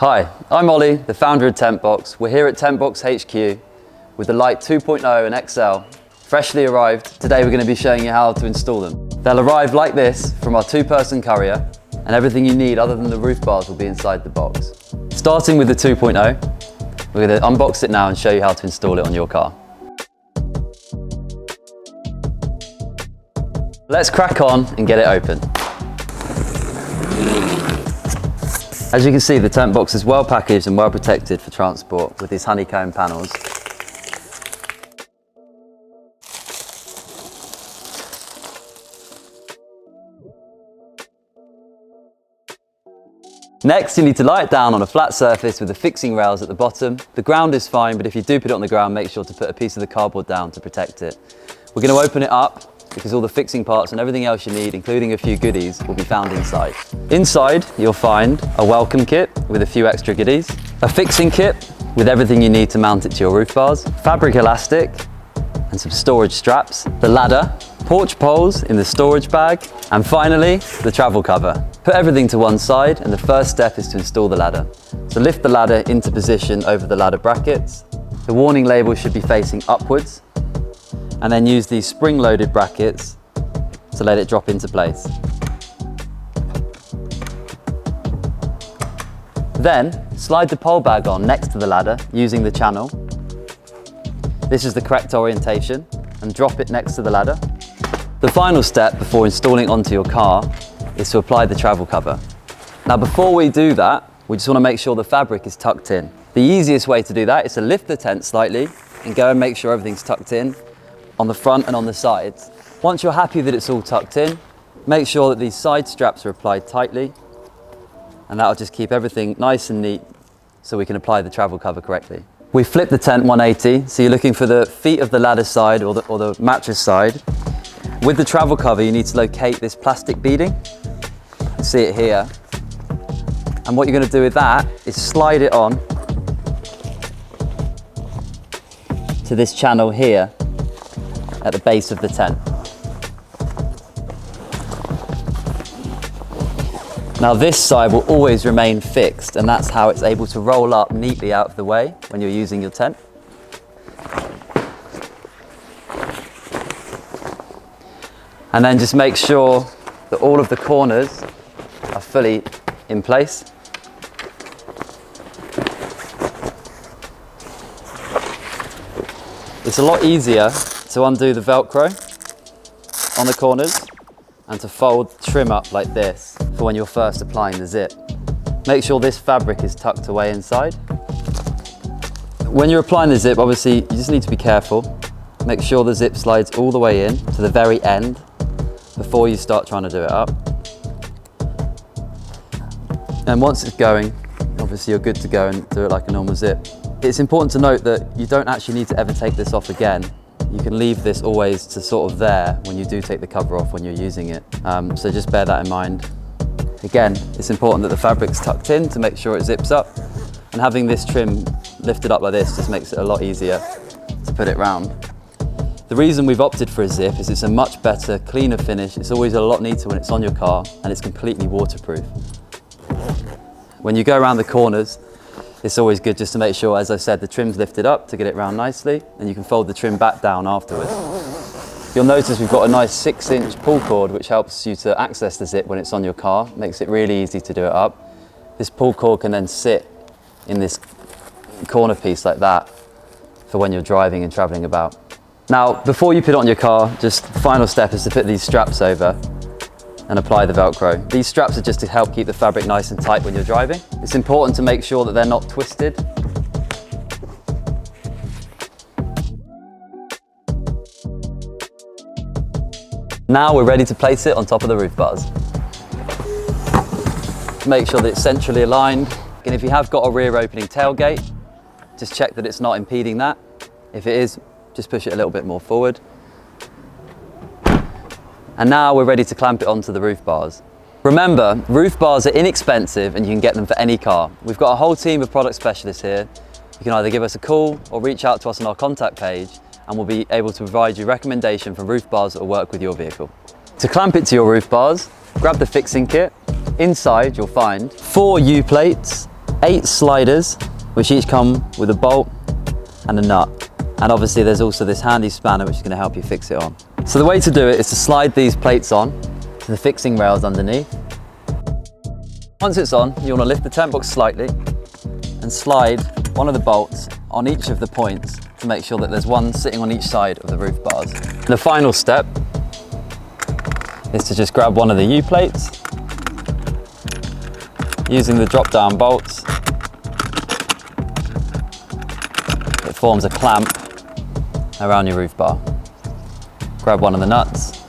Hi, I'm Ollie, the founder of TentBox. We're here at TentBox HQ with the Lite 2.0 and XL. Freshly arrived. Today we're going to be showing you how to install them. They'll arrive like this from our two-person courier, and everything you need other than the roof bars will be inside the box. Starting with the 2.0, we're going to unbox it now and show you how to install it on your car. Let's crack on and get it open. As you can see, the TentBox is well packaged and well protected for transport with these honeycomb panels. Next, you need to lie it down on a flat surface with the fixing rails at the bottom. The ground is fine, but if you do put it on the ground, make sure to put a piece of the cardboard down to protect it. We're going to open it up because all the fixing parts and everything else you need, including a few goodies, will be found inside. Inside, you'll find a welcome kit with a few extra goodies, a fixing kit with everything you need to mount it to your roof bars, fabric elastic, and some storage straps, the ladder, porch poles in the storage bag, and finally, the travel cover. Put everything to one side, and the first step is to install the ladder. So lift the ladder into position over the ladder brackets. The warning label should be facing upwards, and then use these spring-loaded brackets to let it drop into place. Then, slide the pole bag on next to the ladder using the channel. This is the correct orientation, and drop it next to the ladder. The final step before installing onto your car is to apply the travel cover. Now before we do that, we just want to make sure the fabric is tucked in. The easiest way to do that is to lift the tent slightly and go and make sure everything's tucked in on the front and on the sides. Once you're happy that it's all tucked in, make sure that these side straps are applied tightly, and that'll just keep everything nice and neat so we can apply the travel cover correctly. We flip the tent 180, so you're looking for the feet of the ladder side or the mattress side. With the travel cover, you need to locate this plastic beading. You can see it here. And what you're going to do with that is slide it on to this channel here at the base of the tent. Now this side will always remain fixed, and that's how it's able to roll up neatly out of the way when you're using your tent. And then just make sure that all of the corners are fully in place. It's a lot easier to undo the Velcro on the corners and to fold trim up like this for when you're first applying the zip. Make sure this fabric is tucked away inside. When you're applying the zip, obviously you just need to be careful. Make sure the zip slides all the way in to the very end before you start trying to do it up. And once it's going, obviously you're good to go and do it like a normal zip. It's important to note that you don't actually need to ever take this off again. You can leave this always to sort of there when you do take the cover off when you're using it. So just bear that in mind. Again, it's important that the fabric's tucked in to make sure it zips up, and having this trim lifted up like this just makes it a lot easier to put it round. The reason we've opted for a zip is it's a much better, cleaner finish. It's always a lot neater when it's on your car, and it's completely waterproof. When you go around the corners, it's always good just to make sure, as I said, the trim's lifted up to get it round nicely, and you can fold the trim back down afterwards. You'll notice we've got a nice 6-inch pull cord which helps you to access the zip when it's on your car, makes it really easy to do it up. This pull cord can then sit in this corner piece like that for when you're driving and traveling about. Now, before you put it on your car, just the final step is to put these straps over and apply the Velcro. These straps are just to help keep the fabric nice and tight when you're driving. It's important to make sure that they're not twisted. Now we're ready to place it on top of the roof bars. Make sure that it's centrally aligned. And if you have got a rear opening tailgate, just check that it's not impeding that. If it is, just push it a little bit more forward. And now we're ready to clamp it onto the roof bars. Remember, roof bars are inexpensive and you can get them for any car. We've got a whole team of product specialists here. You can either give us a call or reach out to us on our contact page, and we'll be able to provide you a recommendation for roof bars that will work with your vehicle. To clamp it to your roof bars, grab the fixing kit. Inside you'll find 4 U-plates 8 sliders, which each come with a bolt and a nut. And obviously there's also this handy spanner which is going to help you fix it on. So the way to do it is to slide these plates on to the fixing rails underneath. Once it's on, you want to lift the TentBox slightly and slide one of the bolts on each of the points to make sure that there's one sitting on each side of the roof bars. The final step is to just grab one of the U-plates using the drop-down bolts. It forms a clamp around your roof bar. Grab one of the nuts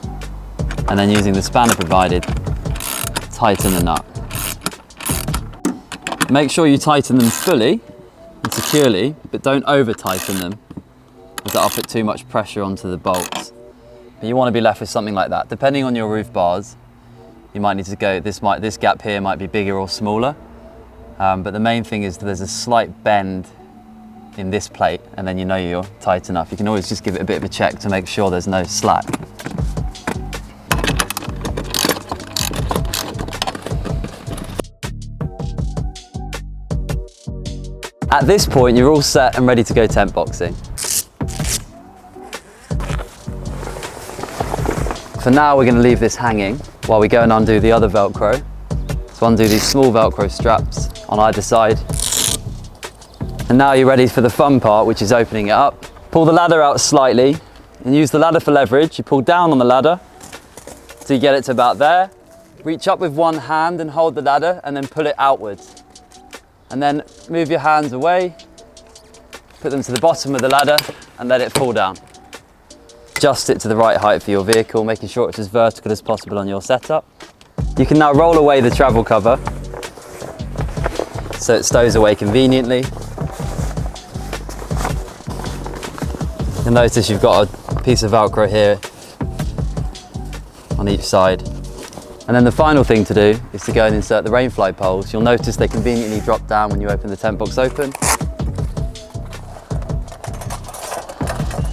and then using the spanner provided, tighten the nut. Make sure you tighten them fully and securely, but don't over tighten them, as that'll put too much pressure onto the bolts. But you want to be left with something like that. Depending on your roof bars, you might need to go, this gap here might be bigger or smaller, but the main thing is that there's a slight bend in this plate, and then you know you're tight enough. You can always just give it a bit of a check to make sure there's no slack. At this point, you're all set and ready to go tent boxing. For now, we're going to leave this hanging while we go and undo the other Velcro. So undo these small Velcro straps on either side. And now you're ready for the fun part, which is opening it up. Pull the ladder out slightly and use the ladder for leverage. You pull down on the ladder till you get it to about there. Reach up with one hand and hold the ladder and then pull it outwards. And then move your hands away, put them to the bottom of the ladder and let it fall down. Adjust it to the right height for your vehicle, making sure it's as vertical as possible on your setup. You can now roll away the travel cover so it stows away conveniently. You'll notice you've got a piece of Velcro here on each side. And then the final thing to do is to go and insert the rainfly poles. You'll notice they conveniently drop down when you open the TentBox open.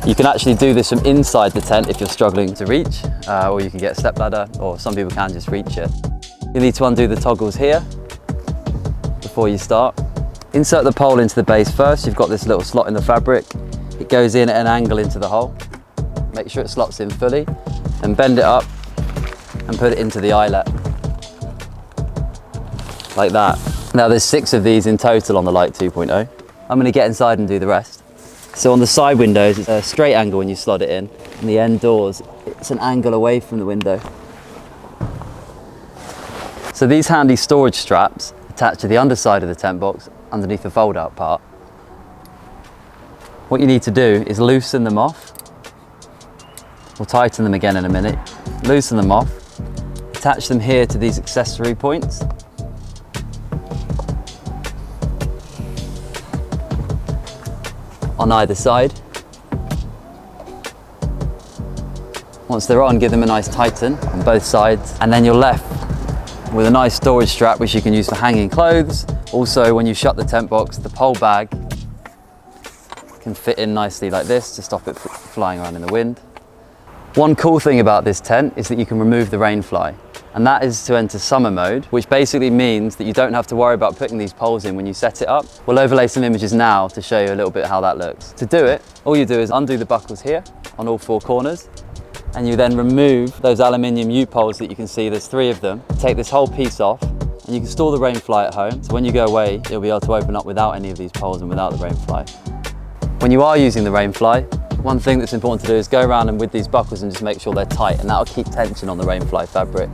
You can actually do this from inside the tent if you're struggling to reach, or you can get a step ladder, or some people can just reach it. You need to undo the toggles here before you start. Insert the pole into the base first. You've got this little slot in the fabric. It goes in at an angle into the hole. Make sure it slots in fully and bend it up and put it into the eyelet, like that. Now there's 6 of these in total on the Lite 2.0. I'm gonna get inside and do the rest. So on the side windows, it's a straight angle when you slot it in. And the end doors, it's an angle away from the window. So these handy storage straps attach to the underside of the TentBox underneath the fold out part. What you need to do is loosen them off. We'll tighten them again in a minute. Loosen them off. Attach them here to these accessory points. On either side. Once they're on, give them a nice tighten on both sides, and then you're left with a nice storage strap which you can use for hanging clothes. Also, when you shut the TentBox, the pole bag can fit in nicely like this to stop it flying around in the wind. One cool thing about this tent is that you can remove the rainfly, and that is to enter summer mode, which basically means that you don't have to worry about putting these poles in when you set it up. We'll overlay some images now to show you a little bit how that looks. To do it, all you do is undo the buckles here on all 4 corners, and you then remove those aluminium U-poles that you can see, there's 3 of them. Take this whole piece off, and you can store the rainfly at home, so when you go away, you'll be able to open up without any of these poles and without the rainfly. When you are using the rainfly, one thing that's important to do is go around and with these buckles and just make sure they're tight, and that'll keep tension on the rainfly fabric.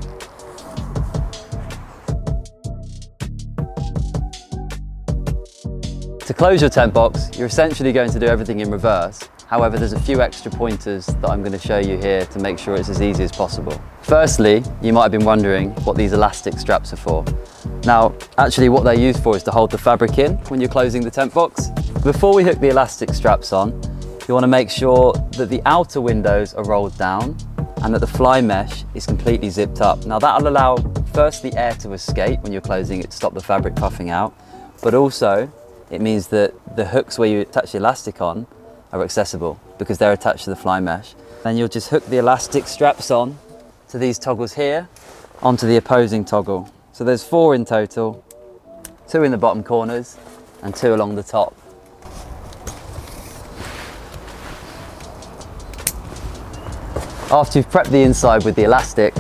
To close your TentBox, you're essentially going to do everything in reverse. However, there's a few extra pointers that I'm going to show you here to make sure it's as easy as possible. Firstly, you might have been wondering what these elastic straps are for. Now, actually what they're used for is to hold the fabric in when you're closing the TentBox. Before we hook the elastic straps on, you want to make sure that the outer windows are rolled down and that the fly mesh is completely zipped up. Now that'll allow firstly air to escape when you're closing it to stop the fabric puffing out, but also it means that the hooks where you attach the elastic on are accessible because they're attached to the fly mesh. Then you'll just hook the elastic straps on to these toggles here onto the opposing toggle. So there's 4 in total. 2 in the bottom corners and 2 along the top. After you've prepped the inside with the elastic,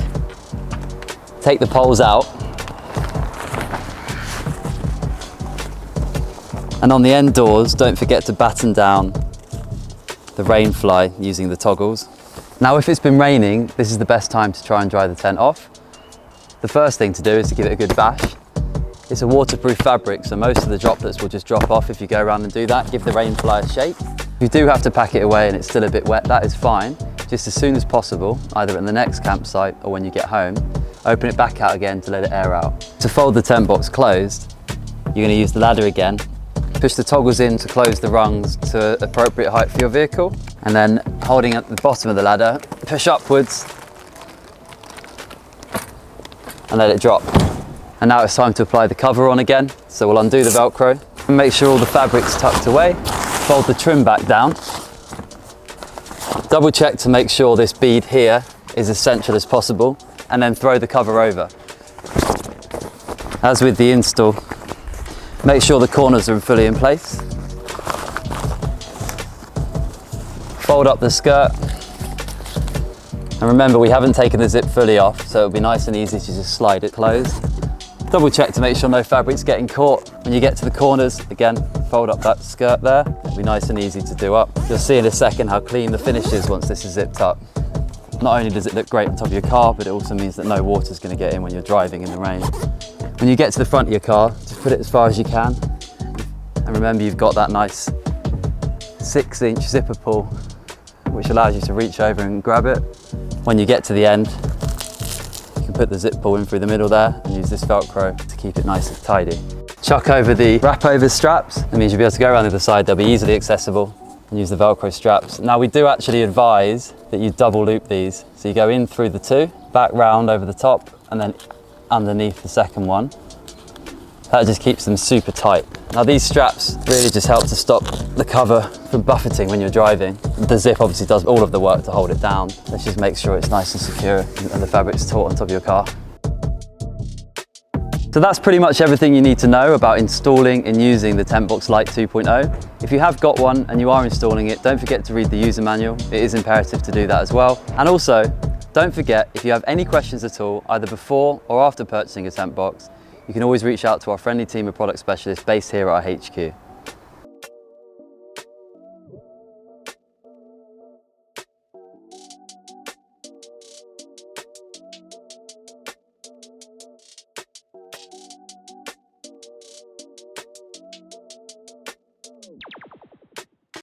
take the poles out. And on the end doors, don't forget to batten down the rain fly using the toggles. Now, if it's been raining, this is the best time to try and dry the tent off. The first thing to do is to give it a good bash. It's a waterproof fabric, so most of the droplets will just drop off if you go around and do that. Give the rain fly a shake. If you do have to pack it away and it's still a bit wet, that is fine. Just as soon as possible, either at the next campsite or when you get home, open it back out again to let it air out. To fold the tent box closed, you're going to use the ladder again. Push the toggles in to close the rungs to appropriate height for your vehicle, and then holding at the bottom of the ladder, push upwards and let it drop. And now it's time to apply the cover on again. So we'll undo the Velcro and make sure all the fabric's tucked away. Fold the trim back down. Double check to make sure this bead here is as central as possible, and then throw the cover over. As with the install, make sure the corners are fully in place. Fold up the skirt. And remember, we haven't taken the zip fully off, so it'll be nice and easy to just slide it closed. Double check to make sure no fabric's getting caught. When you get to the corners, again, fold up that skirt there. It'll be nice and easy to do up. You'll see in a second how clean the finish is once this is zipped up. Not only does it look great on top of your car, but it also means that no water's going to get in when you're driving in the rain. When you get to the front of your car, just put it as far as you can. And remember, you've got that nice 6-inch zipper pull, which allows you to reach over and grab it. When you get to the end, you can put the zip pull in through the middle there and use this Velcro to keep it nice and tidy. Chuck over the wrap over straps. That means you'll be able to go around the other side. They'll be easily accessible, and use the Velcro straps. Now, we do actually advise that you double loop these. So you go in through the 2, back round over the top, and then underneath the second one. That just keeps them super tight. Now, these straps really just help to stop the cover from buffeting when you're driving. The zip obviously does all of the work to hold it down. Let's just make sure it's nice and secure and the fabric's taut on top of your car. So that's pretty much everything you need to know about installing and using the TentBox Lite 2.0. If you have got one and you are installing it, don't forget to read the user manual. It is imperative to do that as well. And also, don't forget, if you have any questions at all, either before or after purchasing a TentBox, you can always reach out to our friendly team of product specialists based here at our HQ.